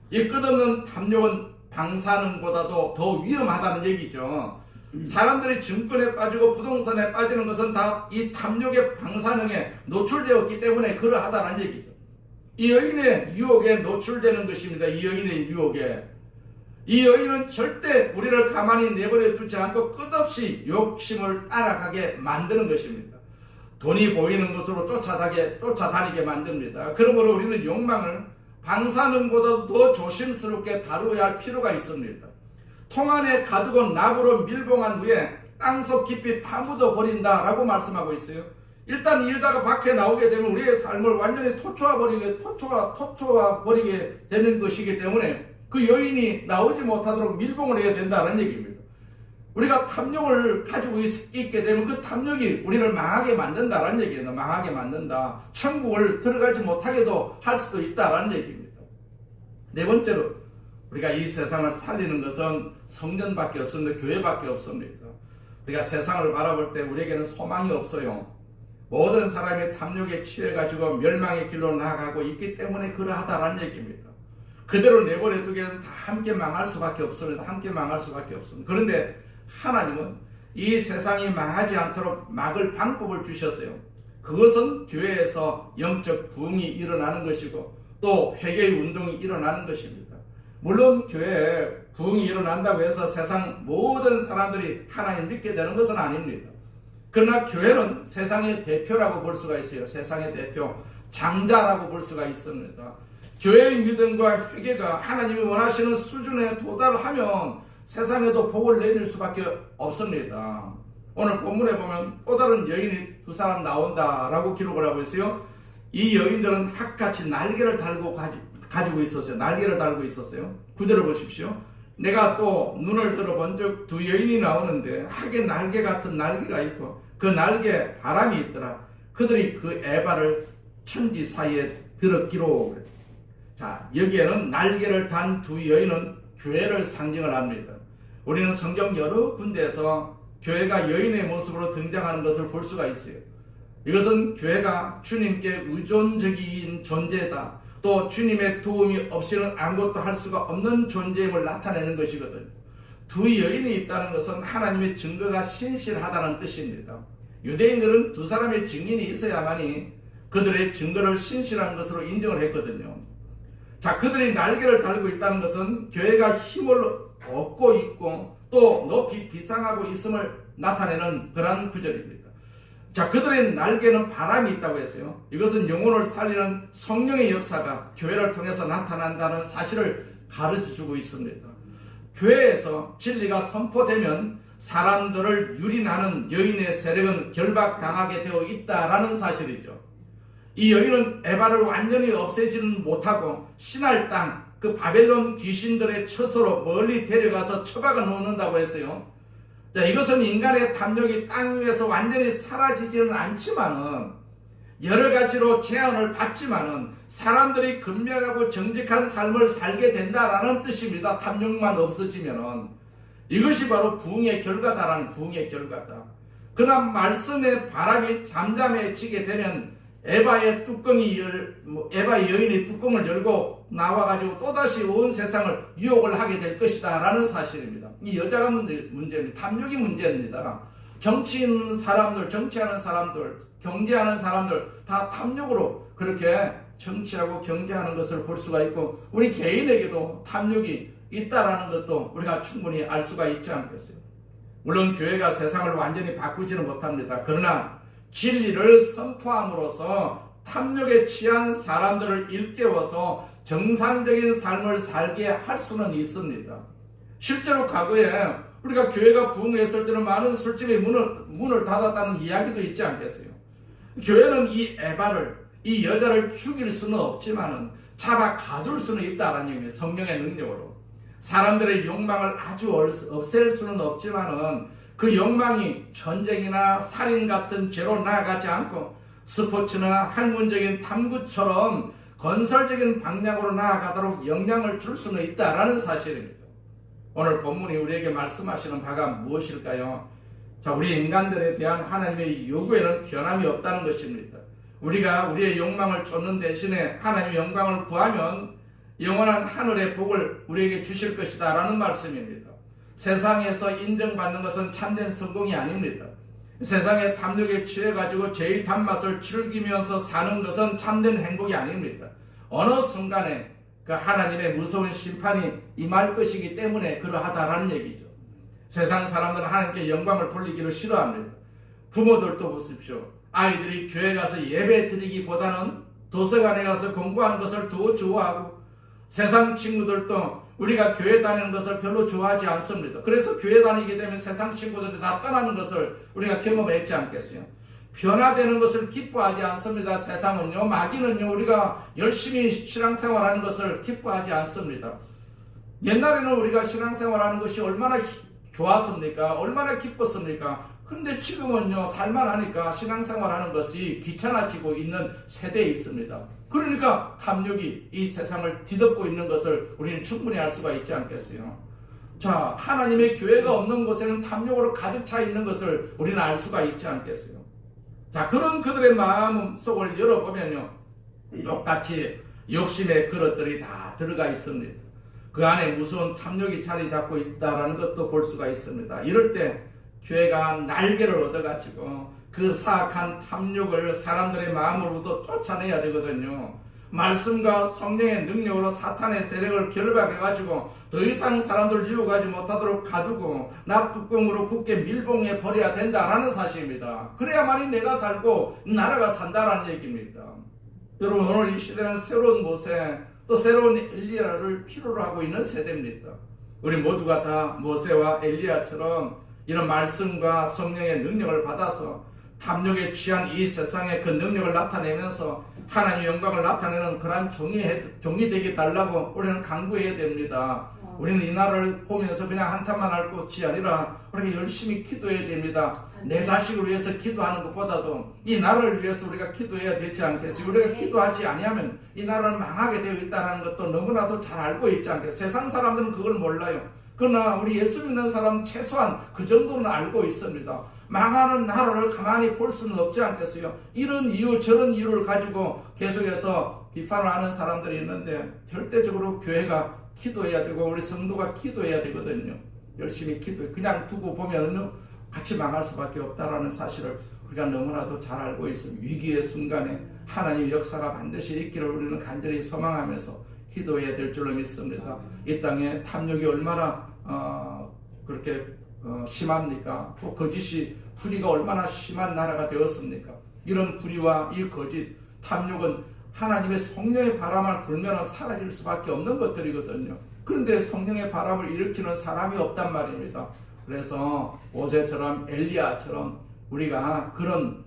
이 끝없는 탐욕은 방사능보다도 더 위험하다는 얘기죠. 사람들이 증권에 빠지고 부동산에 빠지는 것은 다 이 탐욕의 방사능에 노출되었기 때문에 그러하다는 얘기죠. 이 여인의 유혹에 노출되는 것입니다. 이 여인의 유혹에. 이 여인은 절대 우리를 가만히 내버려 두지 않고 끝없이 욕심을 따라가게 만드는 것입니다. 돈이 보이는 것으로 쫓아다니게 만듭니다. 그러므로 우리는 욕망을 방사능보다도 더 조심스럽게 다루어야 할 필요가 있습니다. 통 안에 가두고 납으로 밀봉한 후에 땅속 깊이 파묻어 버린다라고 말씀하고 있어요. 일단 이 여자가 밖에 나오게 되면 우리의 삶을 완전히 토초와 버리게 되는 것이기 때문에 그 여인이 나오지 못하도록 밀봉을 해야 된다는 얘기입니다. 우리가 탐욕을 가지고 있게 되면 그 탐욕이 우리를 망하게 만든다는 얘기예요. 망하게 만든다. 천국을 들어가지 못하게도 할 수도 있다는 얘기입니다. 네 번째로 우리가 이 세상을 살리는 것은 성전밖에 없습니다. 교회밖에 없습니다. 우리가 세상을 바라볼 때 우리에게는 소망이 없어요. 모든 사람이 탐욕에 취해가지고 멸망의 길로 나아가고 있기 때문에 그러하다라는 얘기입니다. 그대로 내버려 두기에는 다 함께 망할 수밖에 없습니다. 함께 망할 수밖에 없습니다. 그런데 하나님은 이 세상이 망하지 않도록 막을 방법을 주셨어요. 그것은 교회에서 영적 부흥이 일어나는 것이고 또 회개의 운동이 일어나는 것입니다. 물론 교회에 부흥이 일어난다고 해서 세상 모든 사람들이 하나님 믿게 되는 것은 아닙니다. 그러나 교회는 세상의 대표라고 볼 수가 있어요. 세상의 대표, 장자라고 볼 수가 있습니다. 교회의 믿음과 회개가 하나님이 원하시는 수준에 도달하면 세상에도 복을 내릴 수밖에 없습니다. 오늘 본문에 보면 또 다른 여인이 두 사람 나온다라고 기록을 하고 있어요. 이 여인들은 학같이 날개를 달고 가지고 있었어요. 날개를 달고 있었어요. 구절을 보십시오. 내가 또 눈을 들어본 적 두 여인이 나오는데 학의 날개 같은 날개가 있고 그 날개에 바람이 있더라. 그들이 그 에바를 천지 사이에 들었기로. 자, 여기에는 날개를 단 두 여인은 교회를 상징을 합니다. 우리는 성경 여러 군데에서 교회가 여인의 모습으로 등장하는 것을 볼 수가 있어요. 이것은 교회가 주님께 의존적인 존재다. 또 주님의 도움이 없이는 아무것도 할 수가 없는 존재임을 나타내는 것이거든요. 두 여인이 있다는 것은 하나님의 증거가 신실하다는 뜻입니다. 유대인들은 두 사람의 증인이 있어야만이 그들의 증거를 신실한 것으로 인정을 했거든요. 자, 그들이 날개를 달고 있다는 것은 교회가 힘을 얻고 있고 또 높이 비상하고 있음을 나타내는 그런 구절입니다. 자, 그들의 날개는 바람이 있다고 했어요. 이것은 영혼을 살리는 성령의 역사가 교회를 통해서 나타난다는 사실을 가르쳐주고 있습니다. 교회에서 진리가 선포되면 사람들을 유린하는 여인의 세력은 결박당하게 되어 있다라는 사실이죠. 이 여인은 에바를 완전히 없애지는 못하고 신할 땅, 그 바벨론 귀신들의 처소로 멀리 데려가서 처박아 놓는다고 했어요. 자, 이것은 인간의 탐욕이 땅 위에서 완전히 사라지지는 않지만은 여러 가지로 제한을 받지만은 사람들이 건명하고 정직한 삶을 살게 된다라는 뜻입니다. 탐욕만 없어지면은 이것이 바로 부흥의 결과다라는 부흥의 결과다. 그러나 말씀의 바람이 잠잠해지게 되면 에바의 여인이 뚜껑을 열고 나와가지고 또다시 온 세상을 유혹을 하게 될 것이다 라는 사실입니다. 이 여자가 문제입니다. 탐욕이 문제입니다. 정치하는 사람들, 경제하는 사람들 다 탐욕으로 그렇게 정치하고 경제하는 것을 볼 수가 있고 우리 개인에게도 탐욕이 있다라는 것도 우리가 충분히 알 수가 있지 않겠어요. 물론 교회가 세상을 완전히 바꾸지는 못합니다. 그러나 진리를 선포함으로써 탐욕에 취한 사람들을 일깨워서 정상적인 삶을 살게 할 수는 있습니다. 실제로 과거에 우리가 교회가 부흥했을 때는 많은 술집의 문을 닫았다는 이야기도 있지 않겠어요. 교회는 이 에바를, 이 여자를 죽일 수는 없지만은 잡아 가둘 수는 있다라는 얘기예요. 성령의 능력으로. 사람들의 욕망을 아주 없앨 수는 없지만은 그 욕망이 전쟁이나 살인 같은 죄로 나아가지 않고 스포츠나 학문적인 탐구처럼 건설적인 방향으로 나아가도록 영향을 줄 수는 있다라는 사실입니다. 오늘 본문이 우리에게 말씀하시는 바가 무엇일까요? 자, 우리 인간들에 대한 하나님의 요구에는 변함이 없다는 것입니다. 우리가 우리의 욕망을 쫓는 대신에 하나님의 영광을 구하면 영원한 하늘의 복을 우리에게 주실 것이다 라는 말씀입니다. 세상에서 인정받는 것은 참된 성공이 아닙니다. 세상의 탐욕에 취해가지고 죄의 단맛을 즐기면서 사는 것은 참된 행복이 아닙니다. 어느 순간에 그 하나님의 무서운 심판이 임할 것이기 때문에 그러하다라는 얘기죠. 세상 사람들은 하나님께 영광을 돌리기를 싫어합니다. 부모들도 보십시오. 아이들이 교회 가서 예배 드리기보다는 도서관에 가서 공부하는 것을 더 좋아하고 세상 친구들도 우리가 교회 다니는 것을 별로 좋아하지 않습니다. 그래서 교회 다니게 되면 세상 친구들이 다 떠나는 것을 우리가 경험했지 않겠어요? 변화되는 것을 기뻐하지 않습니다. 세상은요, 마귀는요, 우리가 열심히 신앙생활하는 것을 기뻐하지 않습니다. 옛날에는 우리가 신앙생활하는 것이 얼마나 좋았습니까? 얼마나 기뻤습니까? 근데 지금은요, 살만하니까 신앙생활하는 것이 귀찮아지고 있는 세대에 있습니다. 그러니까 탐욕이 이 세상을 뒤덮고 있는 것을 우리는 충분히 알 수가 있지 않겠어요? 자, 하나님의 교회가 없는 곳에는 탐욕으로 가득 차 있는 것을 우리는 알 수가 있지 않겠어요? 자, 그런 그들의 마음 속을 열어보면요, 똑같이 욕심의 그릇들이 다 들어가 있습니다. 그 안에 무서운 탐욕이 자리 잡고 있다는 것도 볼 수가 있습니다. 이럴 때 교회가 날개를 얻어가지고 그 사악한 탐욕을 사람들의 마음으로부터 쫓아내야 되거든요. 말씀과 성령의 능력으로 사탄의 세력을 결박해가지고 더 이상 사람들을 유혹하지 못하도록 가두고 납뚜껑으로 굳게 밀봉해 버려야 된다라는 사실입니다. 그래야만이 내가 살고 나라가 산다라는 얘기입니다. 여러분, 오늘 이 시대는 새로운 모세 또 새로운 엘리야를 필요로 하고 있는 세대입니다. 우리 모두가 다 모세와 엘리야처럼 이런 말씀과 성령의 능력을 받아서 탐욕에 취한 이 세상에 그 능력을 나타내면서 하나님의 영광을 나타내는 그러한 종이 되게 달라고 우리는 강구해야 됩니다. 우리는 이 나라를 보면서 그냥 한탄만 할 것이 아니라 우리가 열심히 기도해야 됩니다. 내 자식을 위해서 기도하는 것보다도 이 나라를 위해서 우리가 기도해야 되지 않겠어요? 우리가 기도하지 아니하면 이 나라를 망하게 되어 있다는 것도 너무나도 잘 알고 있지 않겠어요? 세상 사람들은 그걸 몰라요. 그러나 우리 예수 믿는 사람은 최소한 그 정도는 알고 있습니다. 망하는 나라를 가만히 볼 수는 없지 않겠어요? 이런 이유 저런 이유를 가지고 계속해서 비판을 하는 사람들이 있는데, 절대적으로 교회가 기도해야 되고 우리 성도가 기도해야 되거든요. 열심히 기도해. 그냥 두고 보면은요, 같이 망할 수밖에 없다라는 사실을 우리가 너무나도 잘 알고 있습니다. 위기의 순간에 하나님의 역사가 반드시 있기를 우리는 간절히 소망하면서 기도해야 될 줄로 믿습니다. 이 땅에 탐욕이 얼마나 그렇게 심합니까? 또 거짓이 불의가 얼마나 심한 나라가 되었습니까? 이런 불의와 이 거짓, 탐욕은 하나님의 성령의 바람을 불면 사라질 수밖에 없는 것들이거든요. 그런데 성령의 바람을 일으키는 사람이 없단 말입니다. 그래서 모세처럼 엘리야처럼 우리가 그런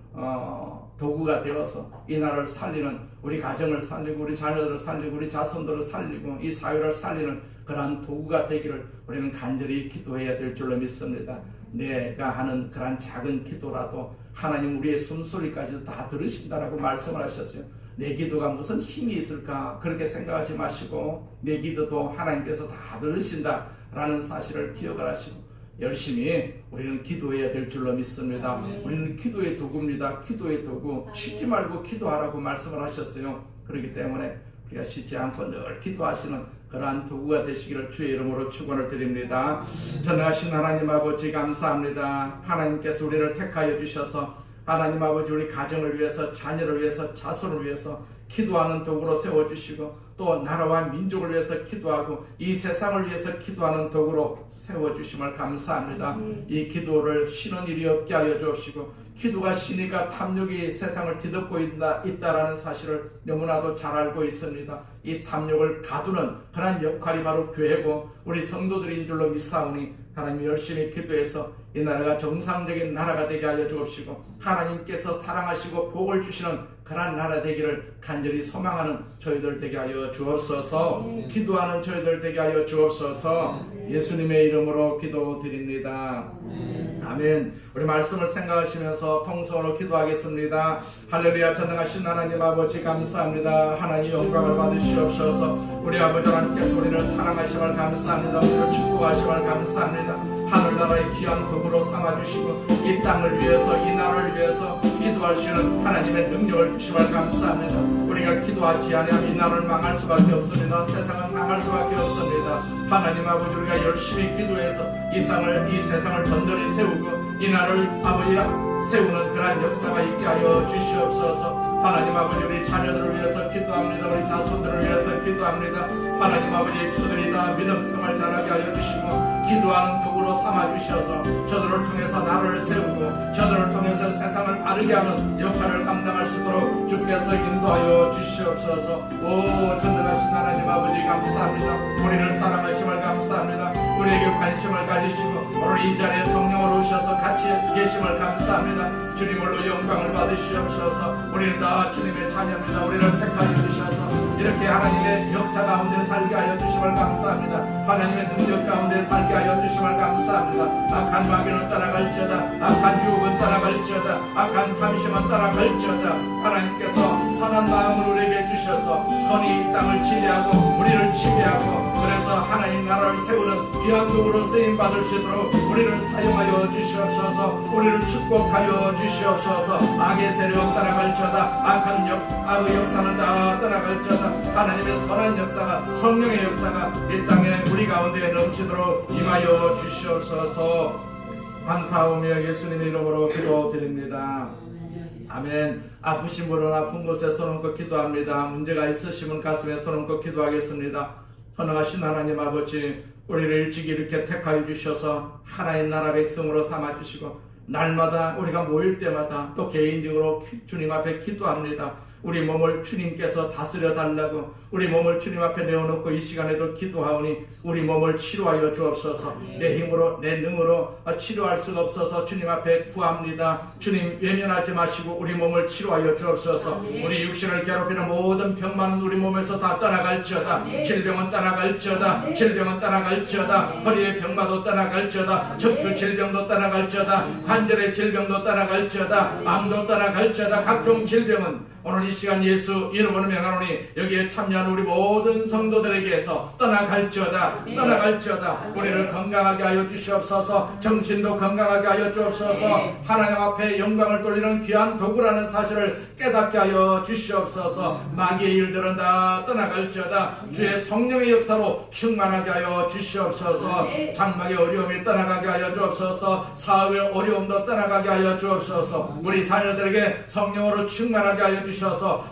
도구가 되어서 이 나라를 살리는, 우리 가정을 살리고 우리 자녀들을 살리고 우리 자손들을 살리고 이 사회를 살리는 그러한 도구가 되기를 우리는 간절히 기도해야 될 줄로 믿습니다. 내가 하는 그러한 작은 기도라도 하나님 우리의 숨소리까지도 다 들으신다라고 말씀을 하셨어요. 내 기도가 무슨 힘이 있을까 그렇게 생각하지 마시고 내 기도도 하나님께서 다 들으신다라는 사실을 기억을 하시고 열심히 우리는 기도해야 될 줄로 믿습니다. 우리는 기도의 도구입니다. 기도의 도구. 쉬지 말고 기도하라고 말씀을 하셨어요. 그렇기 때문에 우리가 쉬지 않고 늘 기도하시는 그러한 도구가 되시기를 주의 이름으로 축원을 드립니다. 전능하신 하나님 아버지 감사합니다. 하나님께서 우리를 택하여 주셔서 하나님 아버지 우리 가정을 위해서, 자녀를 위해서, 자손을 위해서 기도하는 도구로 세워주시고 또 나라와 민족을 위해서 기도하고 이 세상을 위해서 기도하는 도구로 세워주심을 감사합니다. 이 기도를 쉬는 일이 없게 하여 주옵시고 기도가 쉬니까 탐욕이 세상을 뒤덮고 있다라는 사실을 너무나도 잘 알고 있습니다. 이 탐욕을 가두는 그런 역할이 바로 교회고 우리 성도들인 줄로 믿사오니 하나님 열심히 기도해서 이 나라가 정상적인 나라가 되게 하여 주옵시고 하나님께서 사랑하시고 복을 주시는 그러한 나라 되기를 간절히 소망하는 저희들 되게 하여 주옵소서. 기도하는 저희들 되게 하여 주옵소서. 예수님의 이름으로 기도드립니다. 아멘. 우리 말씀을 생각하시면서 통성으로 기도하겠습니다. 할렐루야. 전능하신 하나님 아버지 감사합니다. 하나님 영광을 받으시옵소서. 우리 아버지 하나님께서 우리를 사랑하심을 감사합니다. 우리를 축복하심을 감사합니다. 하늘나라의 귀한 도구로 삼아주시고 이 땅을 위해서 이 나라를 위해서 기도할 수 있는 하나님의 능력을 주심을 감사합니다. 우리가 기도하지 않으면 이 나라를 망할 수밖에 없습니다. 세상은 망할 수밖에 없습니다. 하나님 아버지 우리가 열심히 기도해서 이 세상을 든든히 세우고 이 나라를 아버지 세우는 그러한 역사가 있게 하여 주시옵소서. 하나님 아버지 우리 자녀들을 위해서 기도합니다. 우리 자손들을 위해서 기도합니다. 하나님 아버지 저들이 다 믿음 생활 잘하게 하여 주시고 기도하는 도구로 삼아주셔서 저들을 통해서 나라를 세우고 저들을 통해서 세상을 바르게 하는 역할을 감당할 수 있도록 주께 말씀에서 인도하여 주시옵소서. 오 전능하신 하나님 아버지 감사합니다. 우리를 사랑하심을 감사합니다. 우리에게 관심을 가지시고 오늘 이 자리에 성령으로 오셔서 같이 계심을 감사합니다. 주님으로 영광을 받으시옵소서. 우리는 다 주님의 자녀입니다. 우리를 택하여 주셔서 이렇게 하나님의 역사 가운데 살게 하여 주심을 감사합니다. 하나님의 능력 가운데 살게 하여 주심을 감사합니다. 악한 마귀는 따라갈지어다, 악한 유혹은 따라갈지어다, 악한 탐심은 따라갈지어다. 하나님께서 선한 마음을 우리에게 주셔서 선이 이 땅을 지배하고 우리를 지배하고 그래서 하나님 나라를 세우는 귀한 도구로 쓰임받을 수 있도록 우리를 사용하여 주시옵소서. 우리를 축복하여 주시옵소서. 악의 세력 따라갈지어다, 악의 역사는 다 따라갈지어다. 하나님의 선한 역사가, 성령의 역사가 이 땅에 우리 가운데 넘치도록 임하여 주시옵소서. 감사하며 예수님의 이름으로 기도드립니다. 아멘. 아프신 분은 아픈 곳에 손 얹고 기도합니다. 문제가 있으시면 가슴에 손 얹고 기도하겠습니다. 선하신 하나님 아버지, 우리를 일찍 이렇게 택하여 주셔서 하나님 나라 백성으로 삼아주시고 날마다 우리가 모일 때마다 또 개인적으로 주님 앞에 기도합니다. 우리 몸을 주님께서 다스려 달라고 우리 몸을 주님 앞에 내어놓고 이 시간에도 기도하오니 우리 몸을 치료하여 주옵소서. 내 힘으로 내 능으로 치료할 수가 없어서 주님 앞에 구합니다. 주님 외면하지 마시고 우리 몸을 치료하여 주옵소서. 우리 육신을 괴롭히는 모든 병만은 우리 몸에서 다 떠나갈지어다. 질병은 떠나갈지어다. 질병은 떠나갈지어다. 허리의 병마도 떠나갈지어다. 척추 질병도 떠나갈지어다. 관절의 질병도 떠나갈지어다. 암도 떠나갈지어다. 각종 질병은 오늘 이 시간 예수 이름으로 명하노니 여기에 참여한 우리 모든 성도들에게서 떠나갈지어다. 떠나갈지어다. 우리를 건강하게 하여 주시옵소서. 정신도 건강하게 하여 주옵소서. 하나님 앞에 영광을 돌리는 귀한 도구라는 사실을 깨닫게 하여 주시옵소서. 마귀의 일들은 다 떠나갈지어다. 주의 성령의 역사로 충만하게 하여 주시옵소서. 장막의 어려움이 떠나가게 하여 주옵소서. 사업의 어려움도 떠나가게 하여 주옵소서. 우리 자녀들에게 성령으로 충만하게 하여 주시옵소서.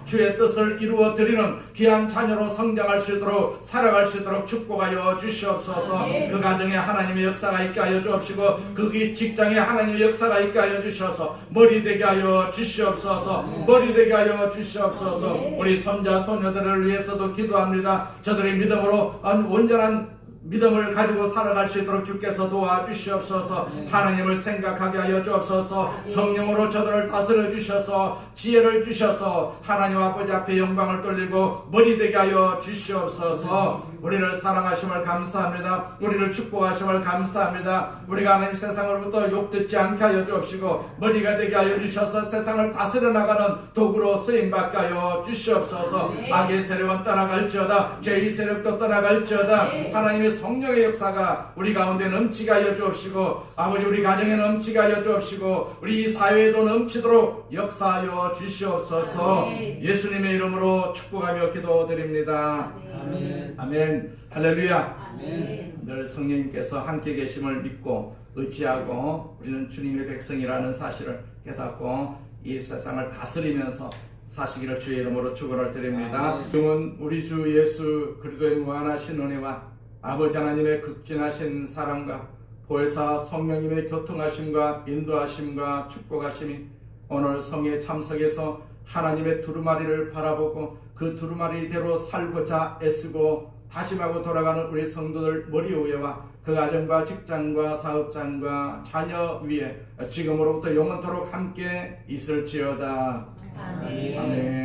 주의 뜻을 이루어 드리는 귀한 자녀로 성장할 수 있도록 살아갈 수 있도록 축복하여 주시옵소서. 그 가정에 하나님의 역사가 있게 하여 주옵시고 그 직장에 하나님의 역사가 있게 하여 주셔서 머리 되게 하여 주시옵소서. 머리 되게 하여 주시옵소서. 우리 손자 손녀들을 위해서도 기도합니다. 저들의 믿음으로 온전한 믿음을 가지고 살아갈 수 있도록 주께서 도와주시옵소서. 하나님을 생각하게 하여 주옵소서. 성령으로 저들을 다스려 주셔서 지혜를 주셔서 하나님 아버지 앞에 영광을 돌리고 머리 되게 하여 주시옵소서. 우리를 사랑하심을 감사합니다. 우리를 축복하심을 감사합니다. 우리가 하나님 세상으로부터 욕듣지 않게 하여 주옵시고 머리가 되게 하여 주셔서 세상을 다스려 나가는 도구로 쓰임받게 하여 주시옵소서. 악의 세력은 떠나갈지어다. 죄의 세력도 떠나갈지어다. 하나님의 성령의 역사가 우리 가운데 넘치게 하여 주옵시고 아버지 우리 가정에 넘치게 하여 주옵시고 우리 사회에도 넘치도록 역사하여 주시옵소서. 예수님의 이름으로 축복하며 기도드립니다. 아멘. 아멘. 할렐루야. 아멘. 늘 성령님께서 함께 계심을 믿고 의지하고 우리는 주님의 백성이라는 사실을 깨닫고 이 세상을 다스리면서 사시기를 주의 이름으로 축원을 드립니다. 지금은 우리 주 예수 그리스도의 무한하신 은혜와 아버지 하나님의 극진하신 사랑과 보혜사 성령님의 교통하심과 인도하심과 축복하심이 오늘 성에 참석해서 하나님의 두루마리를 바라보고 그 두루마리대로 살고자 애쓰고 다짐하고 돌아가는 우리 성도들 머리 위에와 그 가정과 직장과 사업장과 자녀 위에 지금으로부터 영원토록 함께 있을지어다. 아멘. 아멘.